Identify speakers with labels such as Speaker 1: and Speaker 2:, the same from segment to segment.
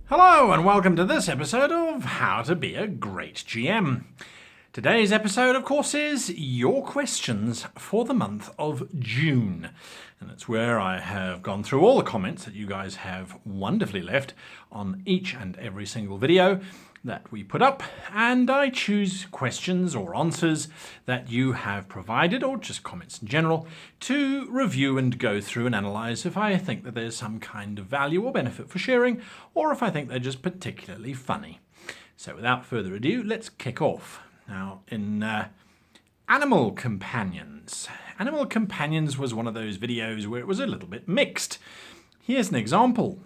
Speaker 1: Hello and welcome to this episode of How to Be a Great GM. Today's episode, of course, is your questions for the month of June. And it's where I have gone through all the comments that you guys have wonderfully left on each and every single video that we put up, and I choose questions or answers that you have provided, or just comments in general, to review and go through and analyze if I think that there's some kind of value or benefit for sharing, or if I think they're just particularly funny. So without further ado, let's kick off. Now, in Animal Companions. Animal Companions was one of those videos where it was a little bit mixed. Here's an example.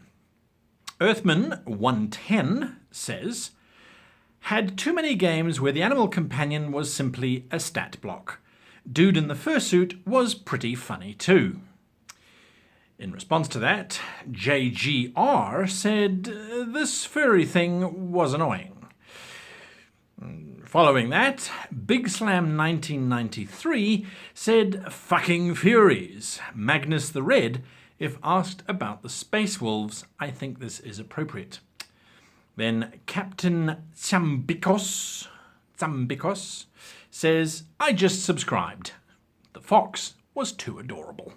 Speaker 1: Earthman110 says, had too many games where the animal companion was simply a stat block. Dude in the fursuit was pretty funny too. In response to that, JGR said, this furry thing was annoying. Following that, Big Slam 1993 said, fucking Furies. Magnus the Red, if asked about the Space Wolves, I think this is appropriate. Then Captain Tsambikos says, I just subscribed. The fox was too adorable.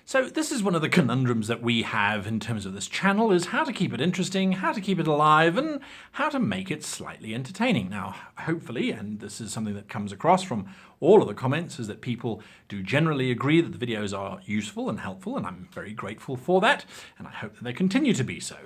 Speaker 1: So this is one of the conundrums that we have in terms of this channel, is how to keep it interesting, how to keep it alive, and how to make it slightly entertaining. Now, hopefully, and this is something that comes across from all of the comments, is that people do generally agree that the videos are useful and helpful, and I'm very grateful for that, and I hope that they continue to be so.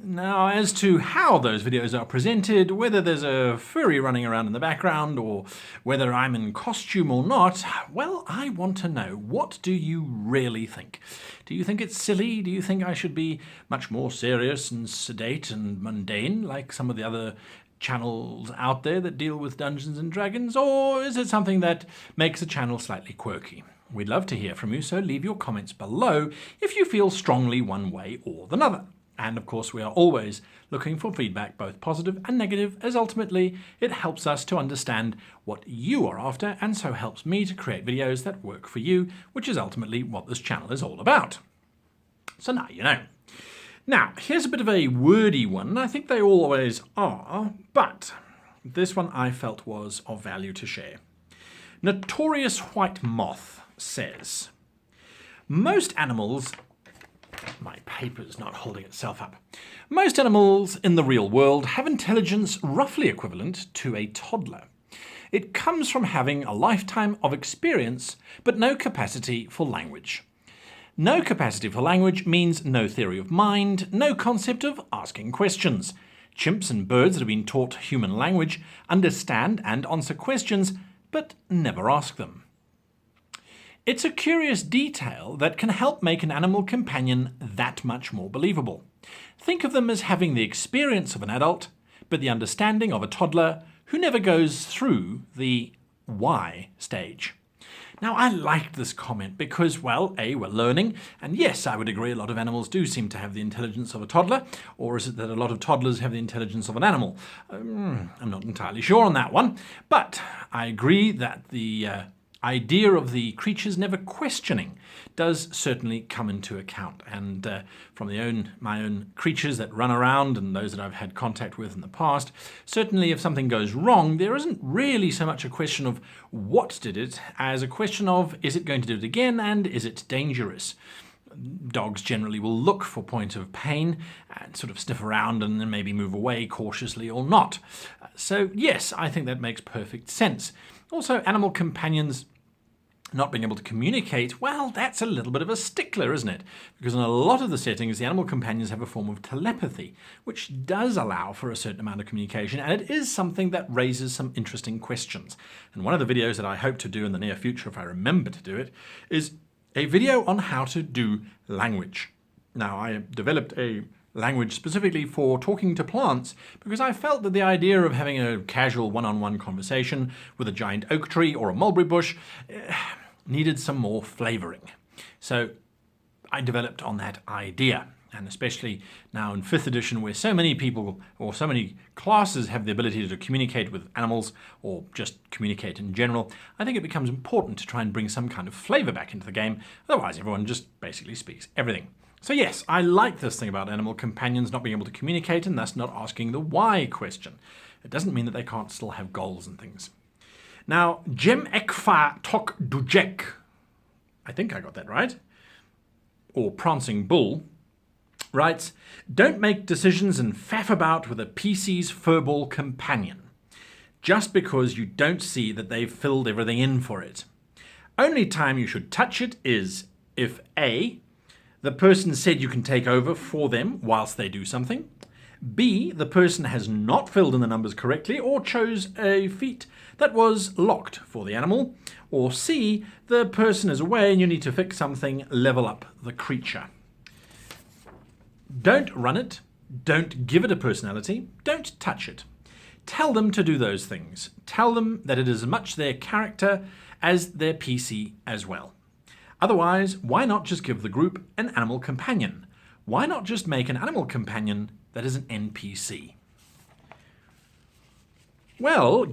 Speaker 1: Now, as to how those videos are presented, whether there's a furry running around in the background or whether I'm in costume or not, well, I want to know, what do you really think? Do you think it's silly? Do you think I should be much more serious and sedate and mundane like some of the other channels out there that deal with Dungeons and Dragons? Or is it something that makes the channel slightly quirky? We'd love to hear from you, so leave your comments below if you feel strongly one way or the other. And of course, we are always looking for feedback, both positive and negative, as ultimately it helps us to understand what you are after, and so helps me to create videos that work for you, which is ultimately what this channel is all about. So now you know. Now, here's a bit of a wordy one. I think they always are, but this one I felt was of value to share. Notorious White Moth says, most animals... My paper's not holding itself up. Most animals in the real world have intelligence roughly equivalent to a toddler. It comes from having a lifetime of experience, but no capacity for language. No capacity for language means no theory of mind, no concept of asking questions. Chimps and birds that have been taught human language understand and answer questions, but never ask them. It's a curious detail that can help make an animal companion that much more believable. Think of them as having the experience of an adult, but the understanding of a toddler who never goes through the why stage. Now, I liked this comment because, well, A, we're learning, and yes, I would agree a lot of animals do seem to have the intelligence of a toddler, or is it that a lot of toddlers have the intelligence of an animal? I'm not entirely sure on that one, but I agree that the idea of the creatures never questioning does certainly come into account. And from my own creatures that run around and those that I've had contact with in the past, certainly if something goes wrong, there isn't really so much a question of what did it as a question of, is it going to do it again, and is it dangerous? Dogs generally will look for point of pain and sort of sniff around and then maybe move away cautiously or not. So yes, I think that makes perfect sense. Also, animal companions not being able to communicate, well, that's a little bit of a stickler, isn't it? Because in a lot of the settings, the animal companions have a form of telepathy, which does allow for a certain amount of communication, and it is something that raises some interesting questions. And one of the videos that I hope to do in the near future, if I remember to do it, is a video on how to do language. Now, I developed a language specifically for talking to plants because I felt that the idea of having a casual one-on-one conversation with a giant oak tree or a mulberry bush needed some more flavoring. So I developed on that idea. And especially now in 5th edition, where so many people or so many classes have the ability to communicate with animals or just communicate in general, I think it becomes important to try and bring some kind of flavor back into the game. Otherwise, everyone just basically speaks everything. So yes, I like this thing about animal companions not being able to communicate and thus not asking the why question. It doesn't mean that they can't still have goals and things. Now, GMTips, I think I got that right, or Prancing Bull, writes, don't make decisions and faff about with a PC's furball companion, just because you don't see that they've filled everything in for it. Only time you should touch it is if A, the person said you can take over for them whilst they do something, B, the person has not filled in the numbers correctly or chose a feat that was locked for the animal, or C, the person is away and you need to fix something, level up the creature. Don't run it, don't give it a personality, don't touch it. Tell them to do those things. Tell them that it is as much their character as their PC as well. Otherwise, why not just give the group an animal companion? Why not just make an animal companion that is an NPC? Well,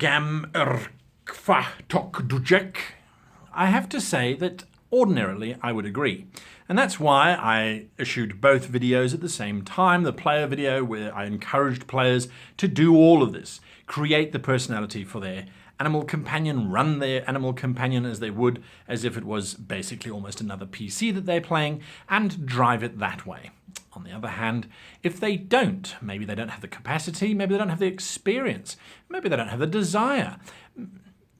Speaker 1: I have to say that ordinarily I would agree. And that's why I issued both videos at the same time. The player video where I encouraged players to do all of this. Create the personality for their animal companion, run their animal companion as they would, as if it was basically almost another PC that they're playing, and drive it that way. On the other hand, if they don't, maybe they don't have the capacity, maybe they don't have the experience, maybe they don't have the desire,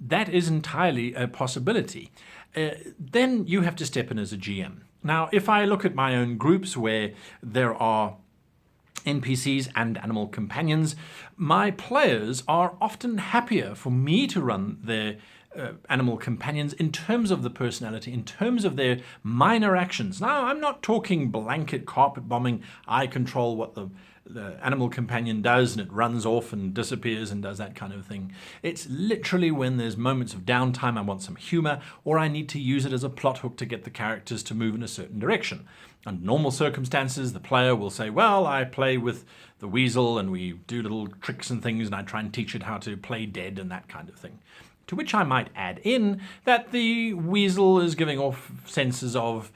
Speaker 1: that is entirely a possibility. Then you have to step in as a GM. Now, if I look at my own groups where there are NPCs and animal companions, my players are often happier for me to run their animal companions in terms of the personality, in terms of their minor actions. Now, I'm not talking blanket carpet bombing. I control what the animal companion does and it runs off and disappears and does that kind of thing. It's literally when there's moments of downtime, I want some humor, or I need to use it as a plot hook to get the characters to move in a certain direction. Under normal circumstances, the player will say, well, I play with the weasel and we do little tricks and things and I try and teach it how to play dead and that kind of thing. To which I might add in that the weasel is giving off senses of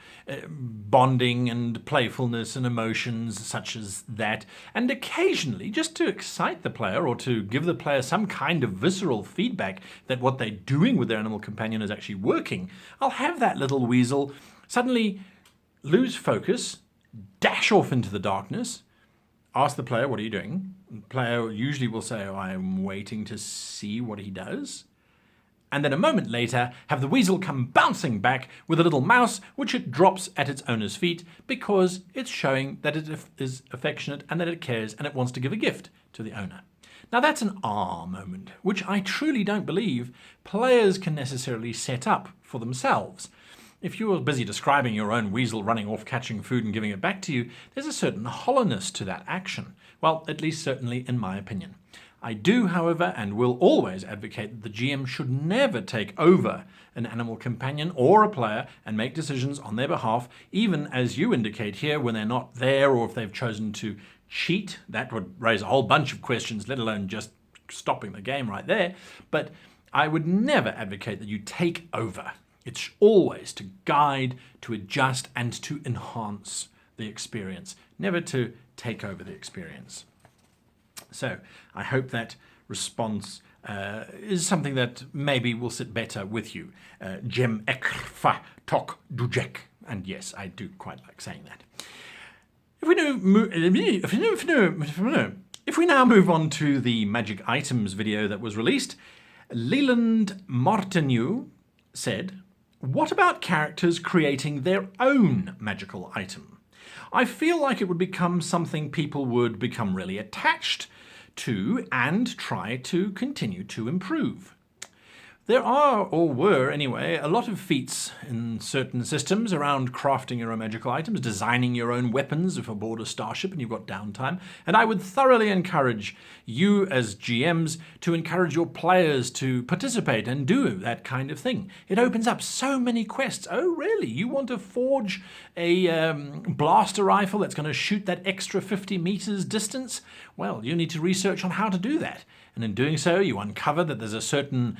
Speaker 1: bonding and playfulness and emotions such as that. And occasionally, just to excite the player or to give the player some kind of visceral feedback that what they're doing with their animal companion is actually working, I'll have that little weasel suddenly lose focus, dash off into the darkness, ask the player, what are you doing? The player usually will say, oh, I'm waiting to see what he does. And then a moment later, have the weasel come bouncing back with a little mouse, which it drops at its owner's feet because it's showing that it is affectionate and that it cares and it wants to give a gift to the owner. Now that's an ah moment, which I truly don't believe players can necessarily set up for themselves. If you were busy describing your own weasel running off, catching food and giving it back to you, there's a certain hollowness to that action. Well, at least certainly in my opinion. I do, however, and will always advocate that the GM should never take over an animal companion or a player and make decisions on their behalf, even as you indicate here, when they're not there or if they've chosen to cheat. That would raise a whole bunch of questions, let alone just stopping the game right there. But I would never advocate that you take over. It's always to guide, to adjust, and to enhance the experience, never to take over the experience. So I hope that response is something that maybe will sit better with you. And yes, I do quite like saying that. If we now move on to the magic items video that was released, Leland Martineau said, what about characters creating their own magical item? I feel like it would become something people would become really attached to and try to continue to improve. There are, or were anyway, a lot of feats in certain systems around crafting your own magical items, designing your own weapons if aboard a starship and you've got downtime, and I would thoroughly encourage you as GMs to encourage your players to participate and do that kind of thing. It opens up so many quests. Oh really? You want to forge a blaster rifle that's going to shoot that extra 50 meters distance? Well, you need to research on how to do that. and in doing so you uncover that there's a certain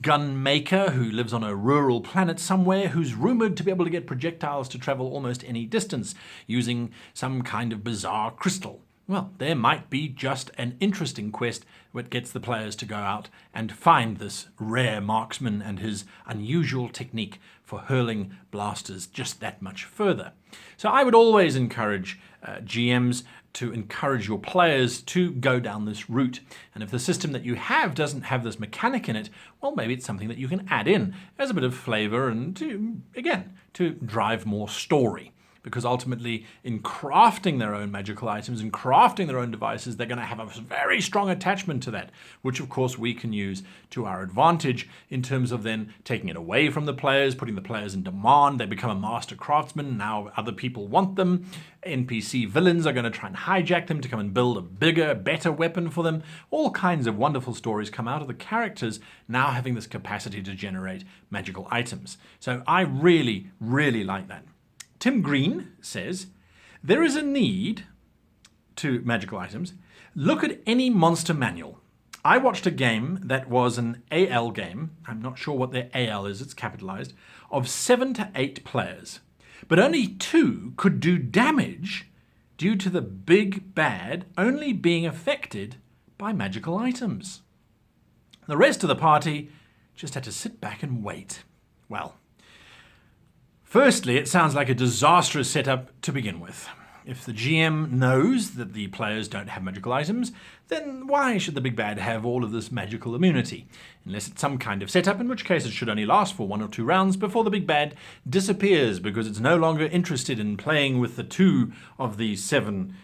Speaker 1: gun maker who lives on a rural planet somewhere who's rumoured to be able to get projectiles to travel almost any distance using some kind of bizarre crystal. Well, there might be just an interesting quest that gets the players to go out and find this rare marksman and his unusual technique for hurling blasters just that much further. So I would always encourage GMs to encourage your players to go down this route. And if the system that you have doesn't have this mechanic in it, well, maybe it's something that you can add in as a bit of flavour and to drive more story. Because ultimately, in crafting their own magical items and crafting their own devices, they're going to have a very strong attachment to that, which of course we can use to our advantage in terms of then taking it away from the players, putting the players in demand. They become a master craftsman. Now other people want them. NPC villains are going to try and hijack them to come and build a bigger, better weapon for them. All kinds of wonderful stories come out of the characters now having this capacity to generate magical items. So I really, really like that. Tim Green says, there is a need to magical items. Look at any monster manual. I watched a game that was an AL game, I'm not sure what their AL is, it's capitalized, of 7 to 8 players. But only 2 could do damage due to the big bad only being affected by magical items. The rest of the party just had to sit back and wait. Well, firstly, it sounds like a disastrous setup to begin with. If the GM knows that the players don't have magical items, then why should the big bad have all of this magical immunity? Unless it's some kind of setup, in which case it should only last for 1 or 2 rounds before the big bad disappears because it's no longer interested in playing with the 2 of the 7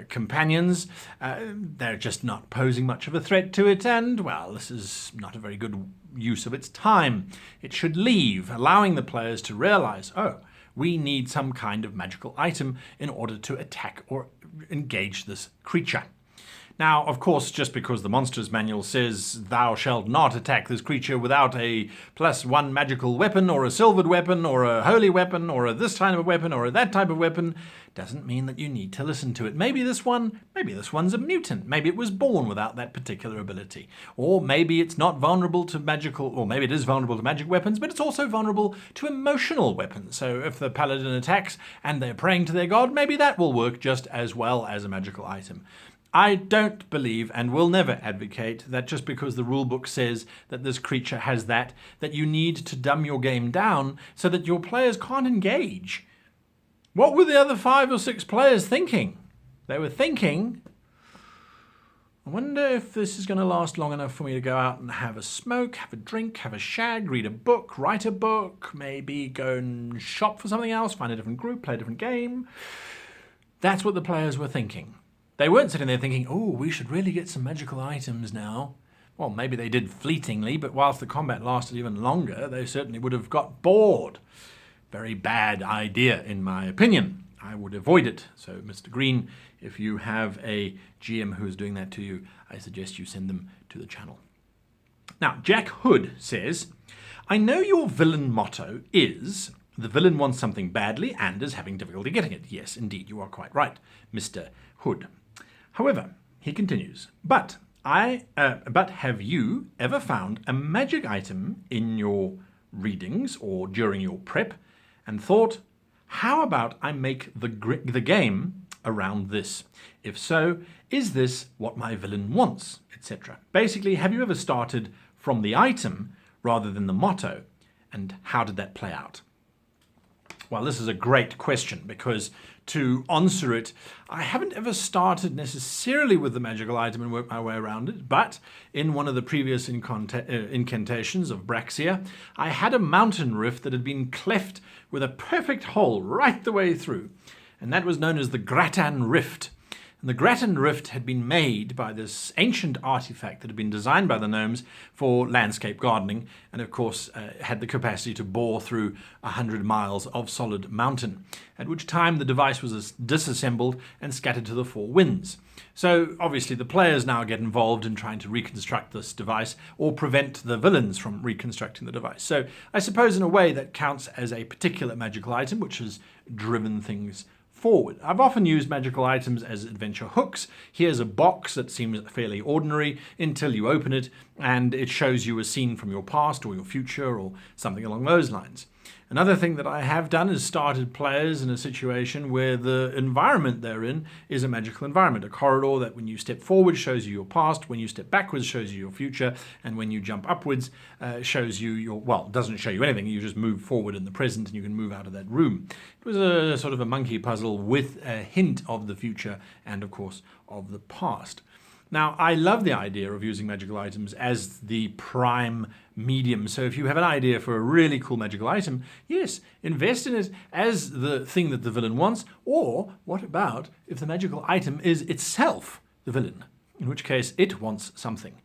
Speaker 1: companions. They're just not posing much of a threat to it, and, well, this is not a very good use of its time. It should leave, allowing the players to realize, oh, we need some kind of magical item in order to attack or engage this creature. Now, of course, just because the Monsters Manual says thou shalt not attack this creature without a +1 magical weapon, or a silvered weapon, or a holy weapon, or a this type of weapon, or a that type of weapon, doesn't mean that you need to listen to it. Maybe this one's a mutant. Maybe it was born without that particular ability. Or maybe it's not vulnerable to magical, or maybe it is vulnerable to magic weapons, but it's also vulnerable to emotional weapons. So if the paladin attacks and they're praying to their god, maybe that will work just as well as a magical item. I don't believe and will never advocate that just because the rulebook says that this creature has that you need to dumb your game down so that your players can't engage. What were the other 5 or 6 players thinking? They were thinking, I wonder if this is going to last long enough for me to go out and have a smoke, have a drink, have a shag, read a book, write a book, maybe go and shop for something else, find a different group, play a different game. That's what the players were thinking. They weren't sitting there thinking, oh, we should really get some magical items now. Well, maybe they did fleetingly, but whilst the combat lasted even longer, they certainly would have got bored. Very bad idea, in my opinion. I would avoid it. So, Mr. Green, if you have a GM who is doing that to you, I suggest you send them to the channel. Now, Jack Hood says, I know your villain motto is, the villain wants something badly and is having difficulty getting it. Yes, indeed, you are quite right, Mr. Hood. However, he continues, but have you ever found a magic item in your readings or during your prep and thought, how about I make the game around this? If so, is this what my villain wants, etc.? Basically, have you ever started from the item rather than the motto, and how did that play out? Well, this is a great question because to answer it, I haven't ever started necessarily with the magical item and worked my way around it, but in one of the previous incantations of Braxia, I had a mountain rift that had been cleft with a perfect hole right the way through, and that was known as the Gratan Rift. And the Gratan Rift had been made by this ancient artifact that had been designed by the gnomes for landscape gardening, and of course had the capacity to bore through 100 miles of solid mountain, at which time the device was disassembled and scattered to the 4 winds. So obviously the players now get involved in trying to reconstruct this device or prevent the villains from reconstructing the device. So I suppose in a way that counts as a particular magical item which has driven things forward. I've often used magical items as adventure hooks. Here's a box that seems fairly ordinary until you open it and it shows you a scene from your past or your future or something along those lines. Another thing that I have done is started players in a situation where the environment they're in is a magical environment. A corridor that when you step forward shows you your past, when you step backwards shows you your future, and when you jump upwards shows you your, well, it doesn't show you anything, you just move forward in the present and you can move out of that room. It was a sort of a monkey puzzle with a hint of the future and of course of the past. Now, I love the idea of using magical items as the prime medium. So if you have an idea for a really cool magical item, yes, invest in it as the thing that the villain wants. Or what about if the magical item is itself the villain, in which case it wants something.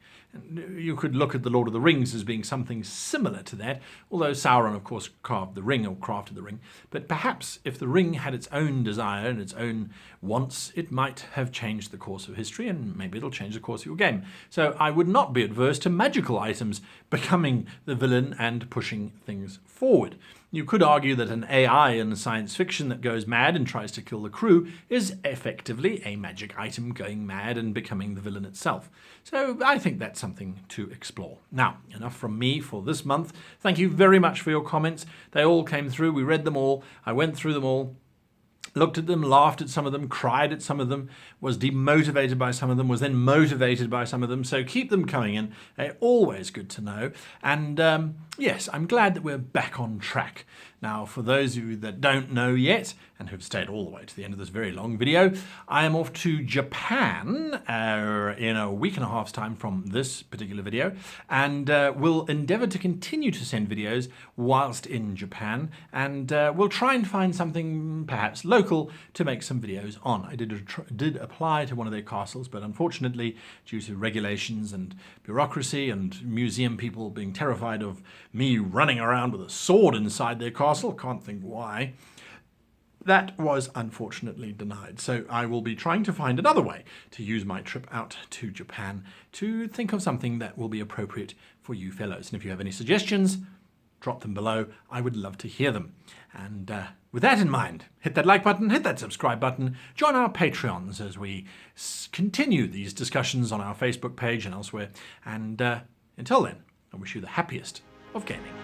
Speaker 1: You could look at the Lord of the Rings as being something similar to that, although Sauron, of course, carved the ring or crafted the ring. But perhaps if the ring had its own desire and its own wants, it might have changed the course of history, and maybe it'll change the course of your game. So I would not be adverse to magical items becoming the villain and pushing things forward. You could argue that an AI in science fiction that goes mad and tries to kill the crew is effectively a magic item going mad and becoming the villain itself. So I think that's something to explore. Now, enough from me for this month. Thank you very much for your comments. They all came through. We read them all. I went through them all. Looked at them, laughed at some of them, cried at some of them, was demotivated by some of them, was then motivated by some of them. So keep them coming in. They're always good to know. And yes, I'm glad that we're back on track. Now, for those of you that don't know yet and who've stayed all the way to the end of this very long video, I am off to Japan in a week and a half's time from this particular video, and will endeavor to continue to send videos whilst in Japan, and we'll try and find something perhaps local to make some videos on. I did apply to one of their castles, but unfortunately, due to regulations and bureaucracy and museum people being terrified of me running around with a sword inside their castle, can't think why, that was unfortunately denied. So I will be trying to find another way to use my trip out to Japan to think of something that will be appropriate for you fellows. And if you have any suggestions, drop them below. I would love to hear them. And with that in mind, hit that like button, hit that subscribe button, join our Patreons as we continue these discussions on our Facebook page and elsewhere. And until then, I wish you the happiest of gaming.